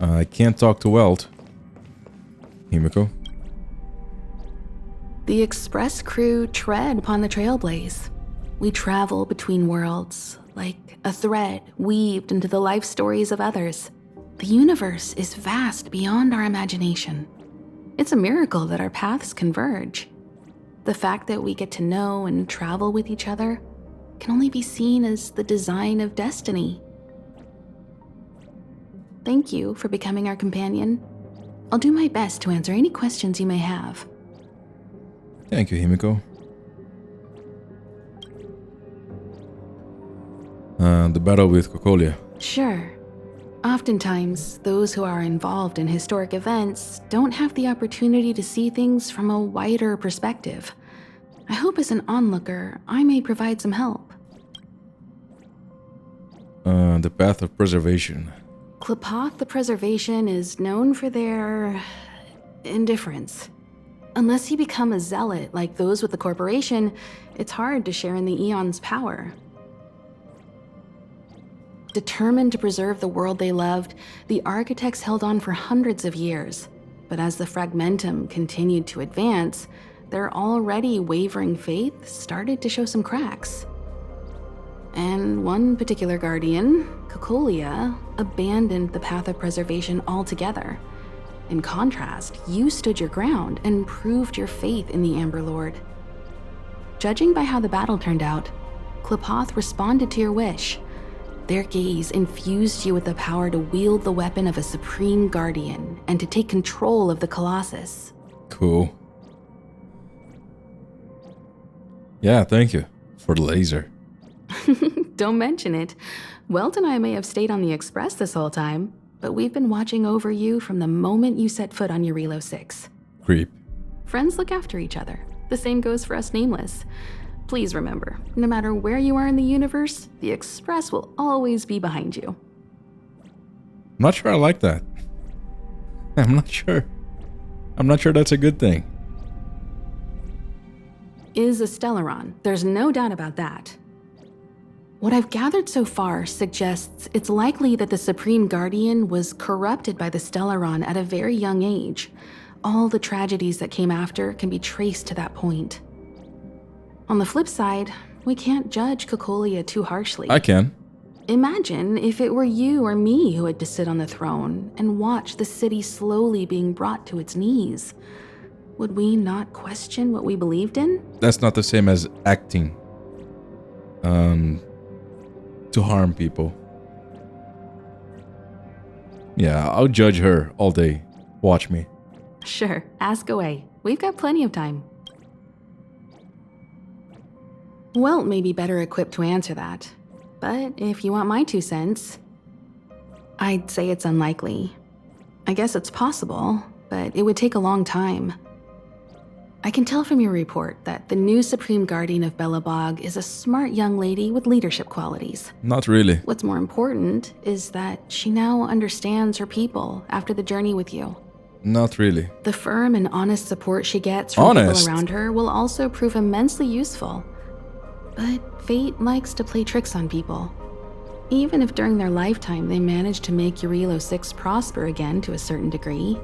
I can't talk to Welt. Himiko. The express crew tread upon the trailblaze. We travel between worlds, like a thread weaved into the life stories of others. The universe is vast beyond our imagination. It's a miracle that our paths converge. The fact that we get to know and travel with each other can only be seen as the design of destiny. Thank you for becoming our companion. I'll do my best to answer any questions you may have. Thank you, Himiko. The battle with Kokolia. Sure. Oftentimes, those who are involved in historic events don't have the opportunity to see things from a wider perspective. I hope as an onlooker, I may provide some help. The path of preservation. Klapoth the Preservation is known for their indifference. Unless you become a zealot like those with the corporation, it's hard to share in the Eon's power. Determined to preserve the world they loved, the architects held on for hundreds of years. But as the fragmentum continued to advance, their already wavering faith started to show some cracks. And one particular guardian, Kokolia, abandoned the path of preservation altogether. In contrast, you stood your ground and proved your faith in the Amber Lord. Judging by how the battle turned out, Klapoth responded to your wish. Their gaze infused you with the power to wield the weapon of a supreme guardian and to take control of the Colossus. Cool. Yeah, thank you for the laser. Don't mention it. Welt and I may have stayed on the Express this whole time, but we've been watching over you from the moment you set foot on Eurilo 6. Creep. Friends look after each other. The same goes for us Nameless. Please remember, no matter where you are in the universe, the Express will always be behind you. I'm not sure I like that. I'm not sure. I'm not sure that's a good thing. Is a Stellaron. There's no doubt about that. What I've gathered so far suggests it's likely that the Supreme Guardian was corrupted by the Stellaron at a very young age. All the tragedies that came after can be traced to that point. On the flip side, we can't judge Kokolia too harshly. I can. Imagine if it were you or me who had to sit on the throne and watch the city slowly being brought to its knees. Would we not question what we believed in? That's not the same as acting. To harm people. Yeah, I'll judge her all day. Watch me. Sure, ask away. We've got plenty of time. Welt may be better equipped to answer that. But if you want my 2 cents, I'd say it's unlikely. I guess it's possible, but it would take a long time. I can tell from your report that the new Supreme Guardian of Belobog is a smart young lady with leadership qualities. Not really. What's more important is that she now understands her people after the journey with you. Not really. The firm and honest support she gets from people around her will also prove immensely useful. But fate likes to play tricks on people. Even if during their lifetime they manage to make Eurilo 6 prosper again to a certain degree,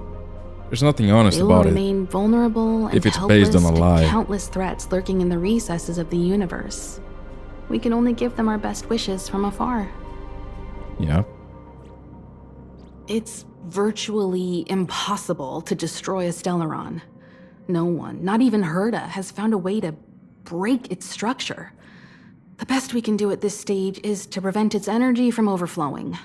there's nothing honest they will about it. remain vulnerable and if it's helpless based on a lie. to countless threats lurking in the recesses of the universe. We can only give them our best wishes from afar. Yeah. It's virtually impossible to destroy a Stellaron. No one, not even Herda, has found a way to break its structure. The best we can do at this stage is to prevent its energy from overflowing.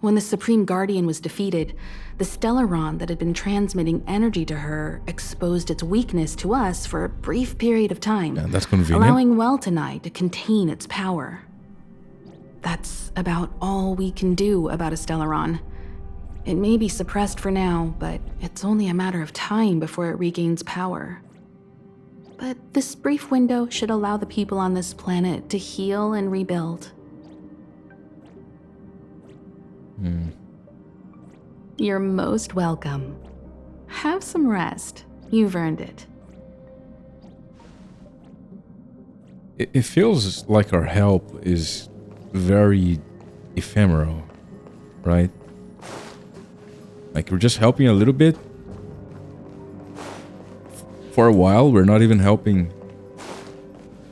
When the Supreme Guardian was defeated, the Stellaron that had been transmitting energy to her exposed its weakness to us for a brief period of time, Yeah, that's convenient. allowing Welt and I to contain its power. That's about all we can do about a Stellaron. It may be suppressed for now, but it's only a matter of time before it regains power. But this brief window should allow the people on this planet to heal and rebuild. You're most welcome. Have some rest. You've earned it. It feels like our help is very ephemeral, right? Like, we're just helping a little bit. For a while, we're not even helping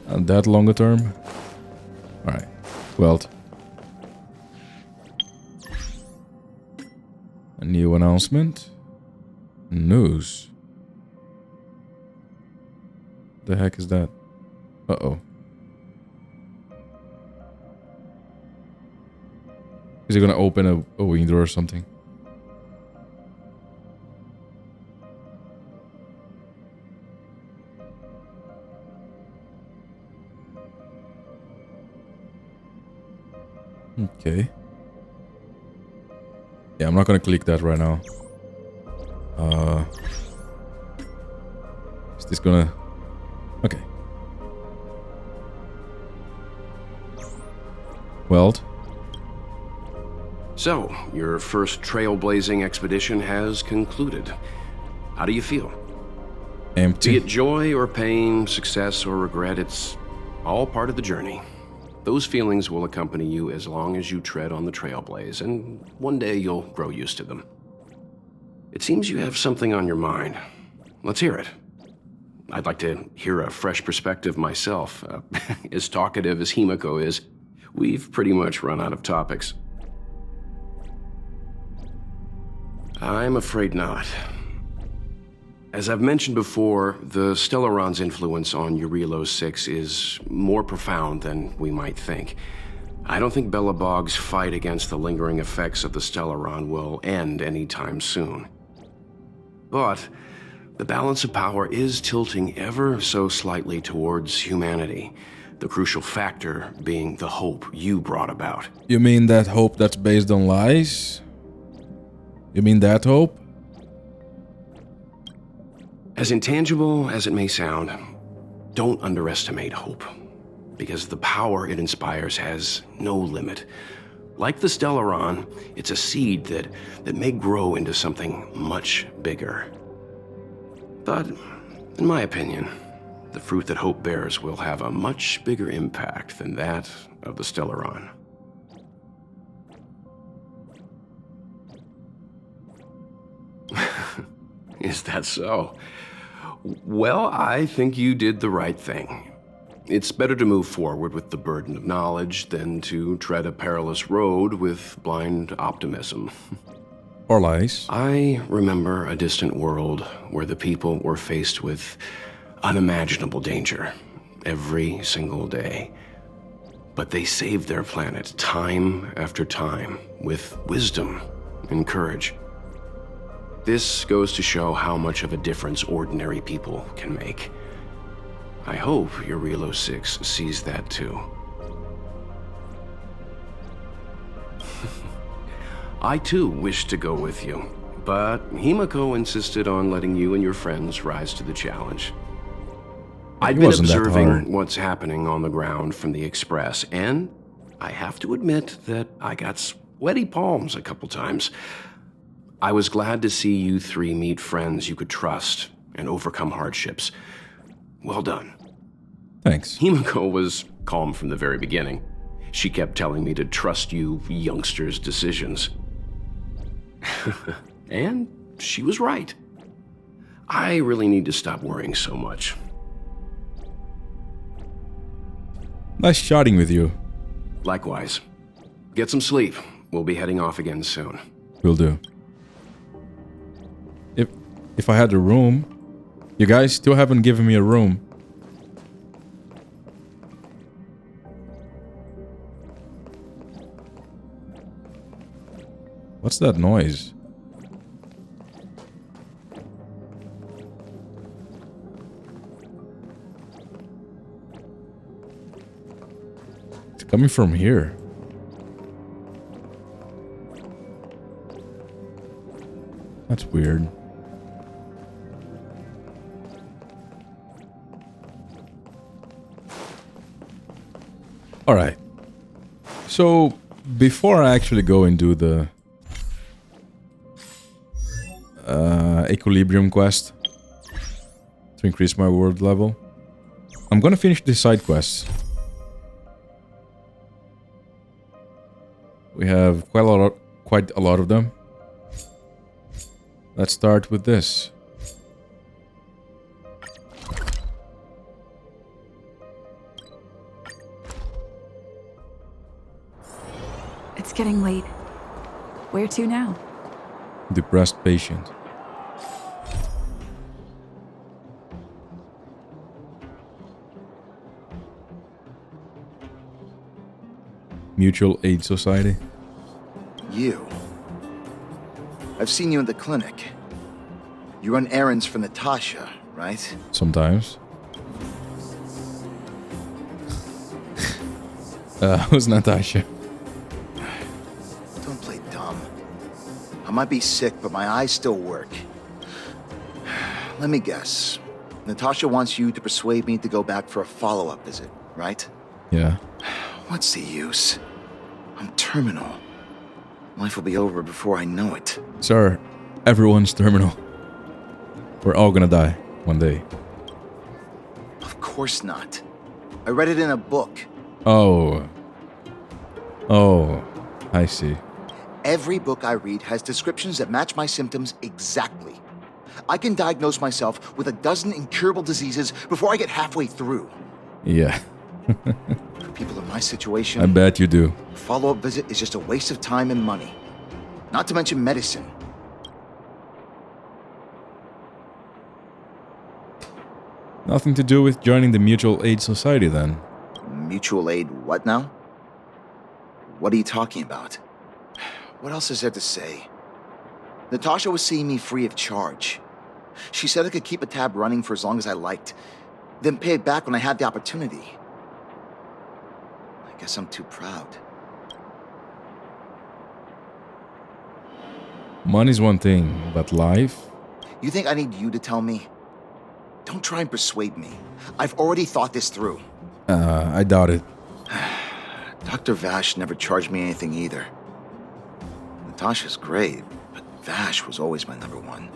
that longer term. Alright. Weld. A new announcement. News. The heck is that? Uh-oh. Is he gonna open a window or something? Okay. Yeah, I'm not gonna click that right now. Is this gonna... Okay. Weld. So, your first trailblazing expedition has concluded. How do you feel? Empty. Be it joy or pain, success or regret, it's all part of the journey. Those feelings will accompany you as long as you tread on the trailblaze, and one day you'll grow used to them. It seems you have something on your mind. Let's hear it. I'd like to hear a fresh perspective myself. As talkative as Himiko is, we've pretty much run out of topics. I'm afraid not. As I've mentioned before, the Stellaron's influence on Eurilo 6 is more profound than we might think. I don't think Belobog's fight against the lingering effects of the Stellaron will end anytime soon. But the balance of power is tilting ever so slightly towards humanity, the crucial factor being the hope you brought about. You mean that hope that's based on lies? You mean that hope? As intangible as it may sound, don't underestimate hope, because the power it inspires has no limit. Like the Stellaron, it's a seed that may grow into something much bigger. But, in my opinion, the fruit that hope bears will have a much bigger impact than that of the Stellaron. Is that so? Well, I think you did the right thing. It's better to move forward with the burden of knowledge than to tread a perilous road with blind optimism. Or lies. I remember a distant world where the people were faced with unimaginable danger every single day. But they saved their planet time after time with wisdom and courage. This goes to show how much of a difference ordinary people can make. I hope Eurilo 6 sees that too. I too wished to go with you, but Himiko insisted on letting you and your friends rise to the challenge. I'd been observing what's happening on the ground from the Express, and I have to admit that I got sweaty palms a couple times. I was glad to see you three meet friends you could trust and overcome hardships. Well done. Thanks. Himiko was calm from the very beginning. She kept telling me to trust you youngsters' decisions. And she was right. I really need to stop worrying so much. Nice chatting with you. Likewise. Get some sleep. We'll be heading off again soon. Will do. If I had a room... You guys still haven't given me a room. What's that noise? It's coming from here. That's weird. All right. So before I actually go and do the equilibrium quest to increase my world level, I'm gonna finish the side quests. We have quite a lot of them. Let's start with this. It's getting late. Where to now? Depressed patient. Mutual Aid Society. You. I've seen you in the clinic. You run errands for Natasha, right? Sometimes. Who's Natasha? Don't play dumb. I might be sick, but my eyes still work. Let me guess. Natasha wants you to persuade me to go back for a follow-up visit, right? Yeah. What's the use? I'm terminal. Life will be over before I know it. Sir, everyone's terminal. We're all gonna die one day. Of course not. I read it in a book. Oh. Oh, I see. Every book I read has descriptions that match my symptoms exactly. I can diagnose myself with a dozen incurable diseases before I get halfway through. Yeah. For people in my situation, I bet you do. a follow-up visit is just a waste of time and money. Not to mention medicine. Nothing to do with joining the Mutual Aid Society then. Mutual aid what now? What are you talking about? What else is there to say? Natasha was seeing me free of charge. She said I could keep a tab running for as long as I liked, then pay it back when I had the opportunity. I guess I'm too proud. Money's one thing, but life? You think I need you to tell me? Don't try and persuade me. I've already thought this through. I doubt it. Dr. Vash never charged me anything either. Natasha's great, but Vash was always my number one.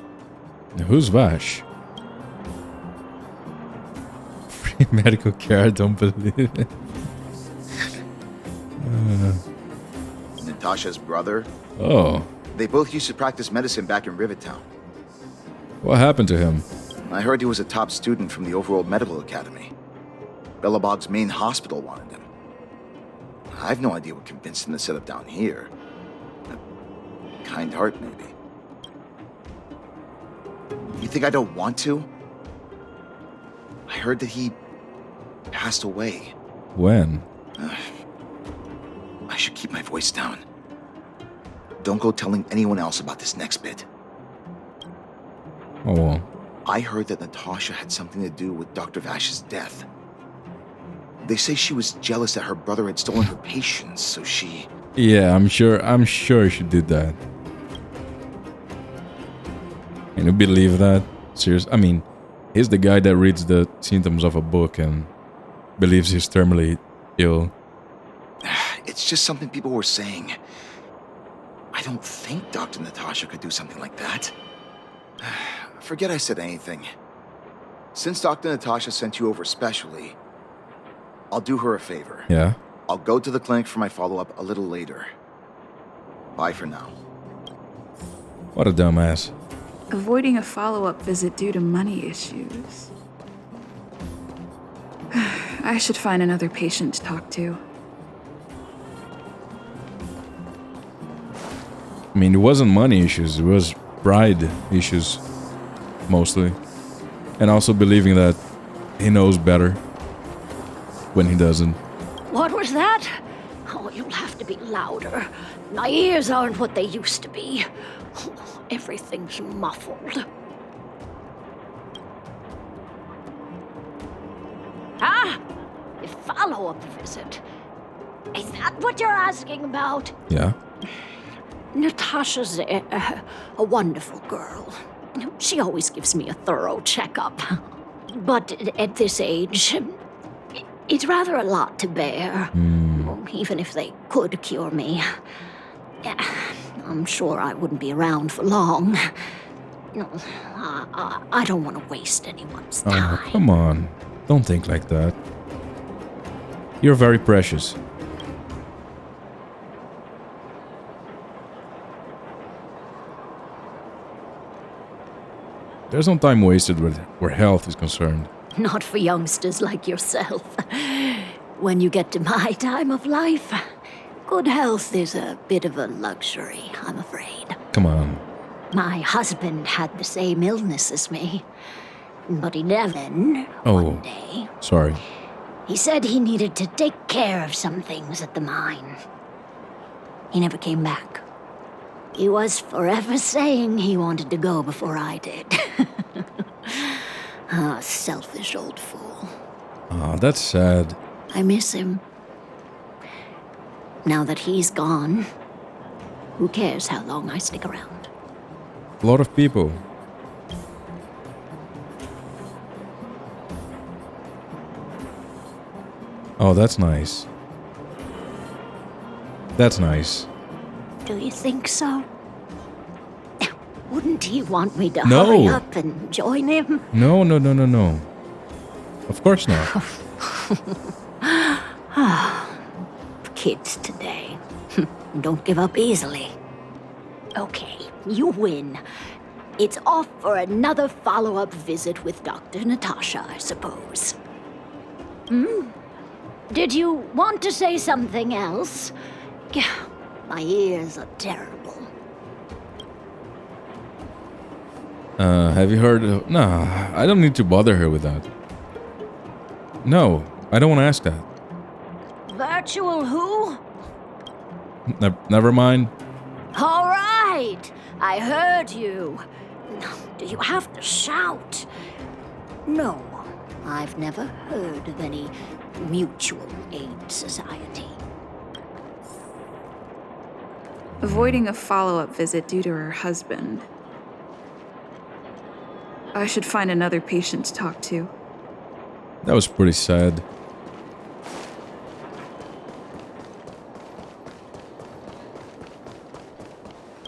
Who's Vash? Free medical care, I don't believe it. Natasha's brother. Oh, They both used to practice medicine back in Rivertown. what happened to him? I heard he was a top student from the Overworld Medical Academy. Bellabog's main hospital wanted him. I have no idea what convinced him to set up down here. A kind heart, maybe. You think I don't want to? I heard that he passed away. When? I should keep my voice down. Don't go telling anyone else about this next bit. Oh, well. I heard that Natasha had something to do with Dr. Vash's death. They say she was jealous that her brother had stolen her patients, so she... Yeah, I'm sure she did that. Can you believe that? Serious? I mean, he's the guy that reads the symptoms of a book and believes he's terminally ill. It's just something people were saying. I don't think Dr. Natasha could do something like that. Forget I said anything. Since Dr. Natasha sent you over specially, I'll do her a favor. Yeah? I'll go to the clinic for my follow-up a little later. Bye for now. What a dumbass. Avoiding a follow-up visit due to money issues. I should find another patient to talk to. I mean, it wasn't money issues, it was pride issues, mostly. And also believing that he knows better when he doesn't. What was that? Oh, you'll have to be louder. My ears aren't what they used to be. Oh, everything's muffled. Ah! A follow-up visit. Is that what you're asking about? Yeah? Natasha's a wonderful girl. She always gives me a thorough checkup. But at this age, it's rather a lot to bear. Even if they could cure me. I'm sure I wouldn't be around for long. I don't want to waste anyone's time. Oh, come on. Don't think like that. You're very precious. There's no time wasted where health is concerned. Not for youngsters like yourself. When you get to my time of life, good health is a bit of a luxury, I'm afraid. Come on. My husband had the same illness as me, but he never, Oh. one day, Sorry. he said he needed to take care of some things at the mine. He never came back. He was forever saying he wanted to go before I did. Ah, selfish old fool. Oh, that's sad. I miss him. Now that he's gone, who cares how long I stick around? A lot of people. Oh, that's nice. That's nice. Do you think so? Wouldn't he want me to No. hurry up and join him? No, no, no, no, no. Of course not. Kids today. Don't give up easily. Okay, you win. It's off for another follow-up visit with Dr. Natasha, I suppose. Did you want to say something else? My ears are terrible. Have you heard of... Nah, I don't need to bother her with that. No, I don't want to ask that. Virtual who? Never mind. All right, I heard you. Do you have to shout? No, I've never heard of any mutual aid society. Avoiding a follow-up visit due to her husband. I should find another patient to talk to. That was pretty sad.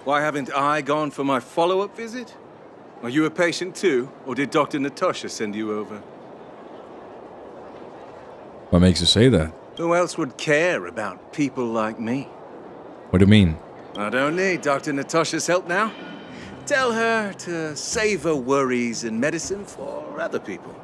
Why haven't I gone for my follow-up visit? Are you a patient too, or did Dr. Natasha send you over? What makes you say that? Who else would care about people like me? What do you mean? I don't need Dr. Natasha's help now. Tell her to save her worries and medicine for other people.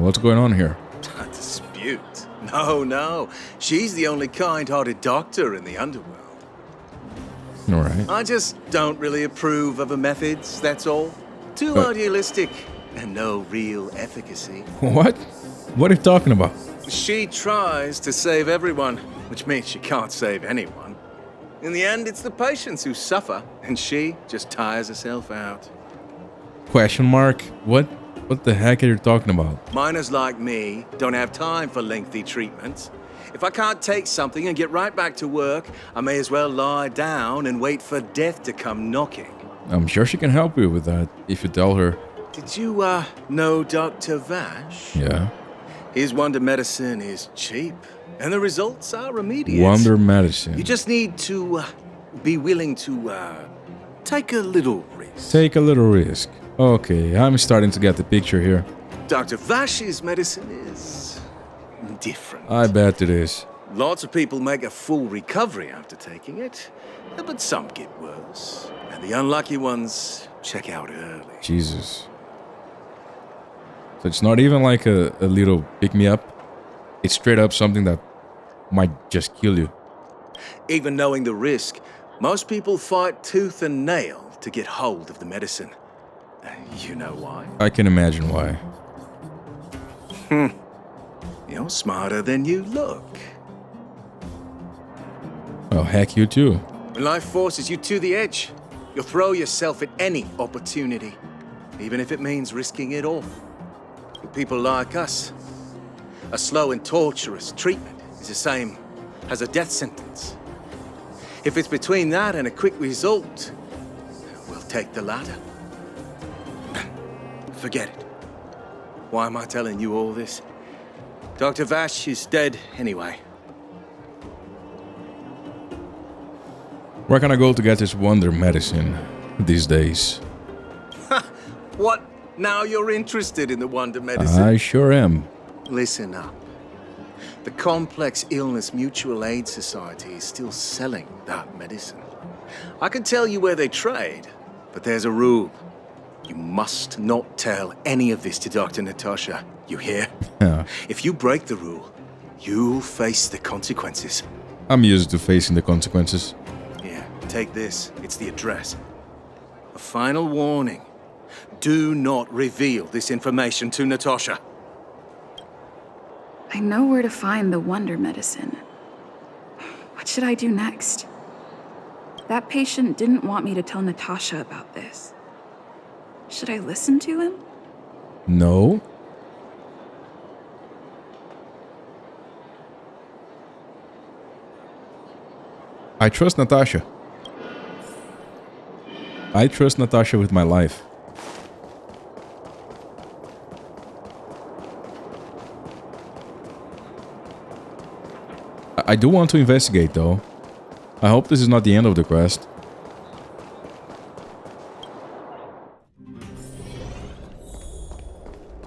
What's going on here? A dispute? No. She's the only kind-hearted doctor in the underworld. Alright. I just don't really approve of her methods, that's all. Too idealistic and no real efficacy. What? What are you talking about? She tries to save everyone, which means she can't save anyone. In the end, it's the patients who suffer, and she just tires herself out. Question mark? What the heck are you talking about? Miners like me don't have time for lengthy treatments. If I can't take something and get right back to work, I may as well lie down and wait for death to come knocking. I'm sure she can help you with that if you tell her. Did you, know Dr. Vash? Yeah. His wonder medicine is cheap, and the results are immediate. Wonder medicine. You just need to be willing to take a little risk. Take a little risk. Okay, I'm starting to get the picture here. Dr. Vash's medicine is different. I bet it is. Lots of people make a full recovery after taking it, but some get worse. And the unlucky ones check out early. Jesus. So it's not even like a little pick-me-up. It's straight up something that might just kill you. Even knowing the risk, most people fight tooth and nail to get hold of the medicine. You know why? I can imagine why. You're smarter than you look. Oh, heck, you too. When life forces you to the edge, you'll throw yourself at any opportunity, even if it means risking it all. For people like us, a slow and torturous treatment is the same as a death sentence. If it's between that and a quick result, we'll take the latter. Forget it. Why am I telling you all this? Dr. Vash is dead anyway. Where can I go to get this wonder medicine these days? What? Now you're interested in the wonder medicine? I sure am. Listen up. The Complex Illness Mutual Aid Society is still selling that medicine. I can tell you where they trade, but there's a rule. You must not tell any of this to Dr. Natasha. You hear? Yeah. If you break the rule, you'll face the consequences. I'm used to facing the consequences. Here, take this. It's the address. A final warning. Do not reveal this information to Natasha. I know where to find the wonder medicine. What should I do next? That patient didn't want me to tell Natasha about this. Should I listen to him? No. I trust Natasha. I trust Natasha with my life. I do want to investigate, though. I hope this is not the end of the quest.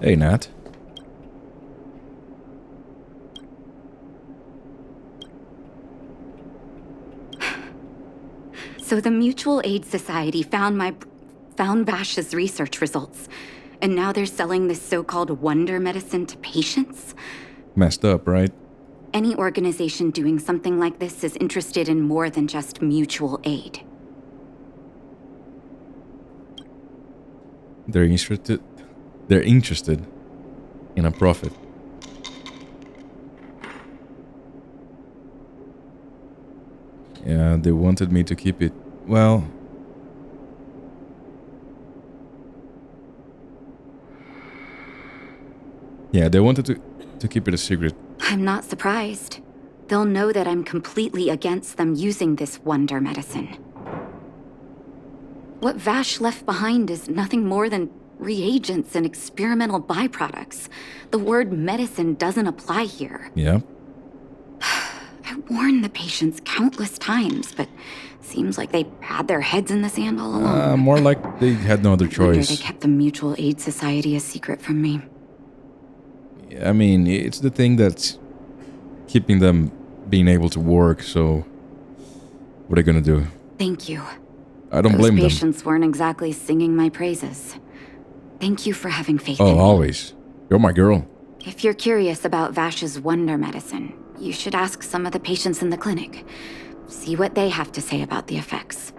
Hey, Nat. So the Mutual Aid Society found Vash's research results, and now they're selling this so-called wonder medicine to patients? Messed up, right? Any organization doing something like this is interested in more than just mutual aid. They're interested in a profit. Yeah, they wanted me to keep it. Well, yeah, they wanted to keep it a secret. I'm not surprised. They'll know that I'm completely against them using this wonder medicine. What Vash left behind is nothing more than reagents and experimental byproducts. The word medicine doesn't apply here. Yeah. I warned the patients countless times, but seems like they had their heads in the sand all along. More like they had no other I wonder choice. they kept the Mutual Aid Society a secret from me. I mean, it's the thing that's keeping them being able to work, so what are they gonna do? Thank you. I don't blame them. Those patients weren't exactly singing my praises. Thank you for having faith in Oh, me. always. You're my girl. If you're curious about Vash's wonder medicine, you should ask some of the patients in the clinic. See what they have to say about the effects.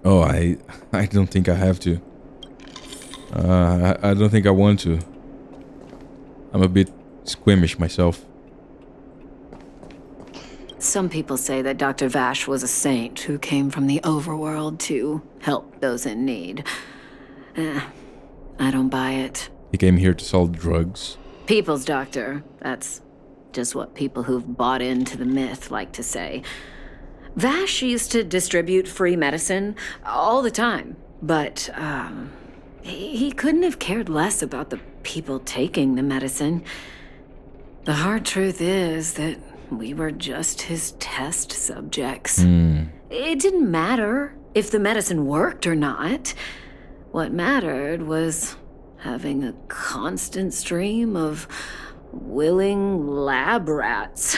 Oh, I don't think I have to. I don't think I want to. I'm a bit squeamish myself. Some people say that Dr. Vash was a saint who came from the overworld to help those in need. I don't buy it. He came here to sell drugs. People's doctor. That's just what people who've bought into the myth like to say. Vash used to distribute free medicine all the time, but he couldn't have cared less about the people taking the medicine. The hard truth is that we were just his test subjects. It didn't matter if the medicine worked or not. What mattered was having a constant stream of willing lab rats.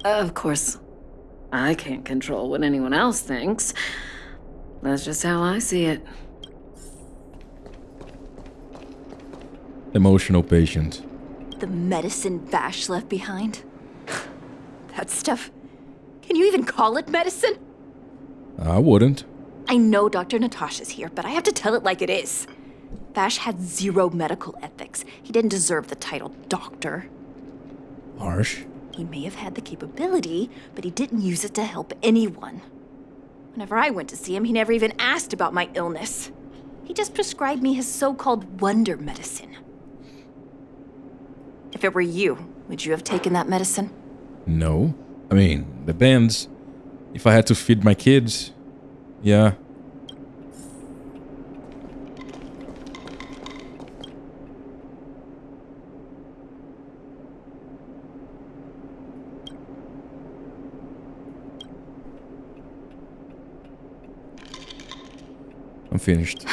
Of course, I can't control what anyone else thinks. That's just how I see it. Emotional patient. The medicine Vash left behind? That stuff... Can you even call it medicine? I wouldn't. I know Dr. Natasha's here, but I have to tell it like it is. Vash had zero medical ethics. He didn't deserve the title doctor. Harsh. He may have had the capability, but he didn't use it to help anyone. Whenever I went to see him, he never even asked about my illness. He just prescribed me his so-called wonder medicine. If it were you, would you have taken that medicine? No. I mean, depends. If I had to feed my kids, yeah. I'm finished.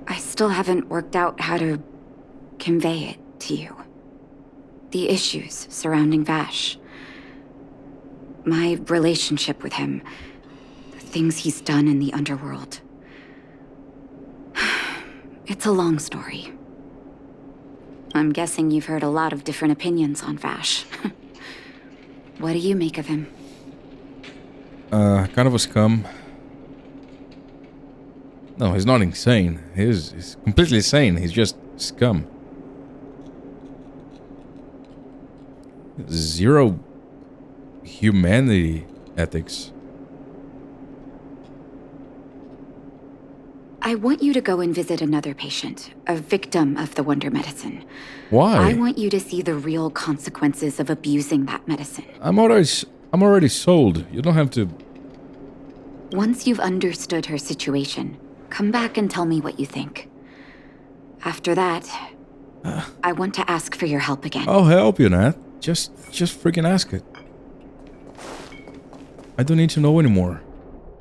I still haven't worked out how to convey it to you. The issues surrounding Vash. My relationship with him. The things he's done in the underworld. It's a long story. I'm guessing you've heard a lot of different opinions on Vash. What do you make of him? Kind of a scum. No, he's not insane. He's completely sane. He's just scum. Zero humanity ethics. I want you to go and visit another patient, a victim of the Wonder Medicine. Why? I want you to see the real consequences of abusing that medicine. I'm already sold. You don't have to. Once you've understood her situation, come back and tell me what you think. After that, I want to ask for your help again. I'll help you, Nat. Just freaking ask it. I don't need to know anymore.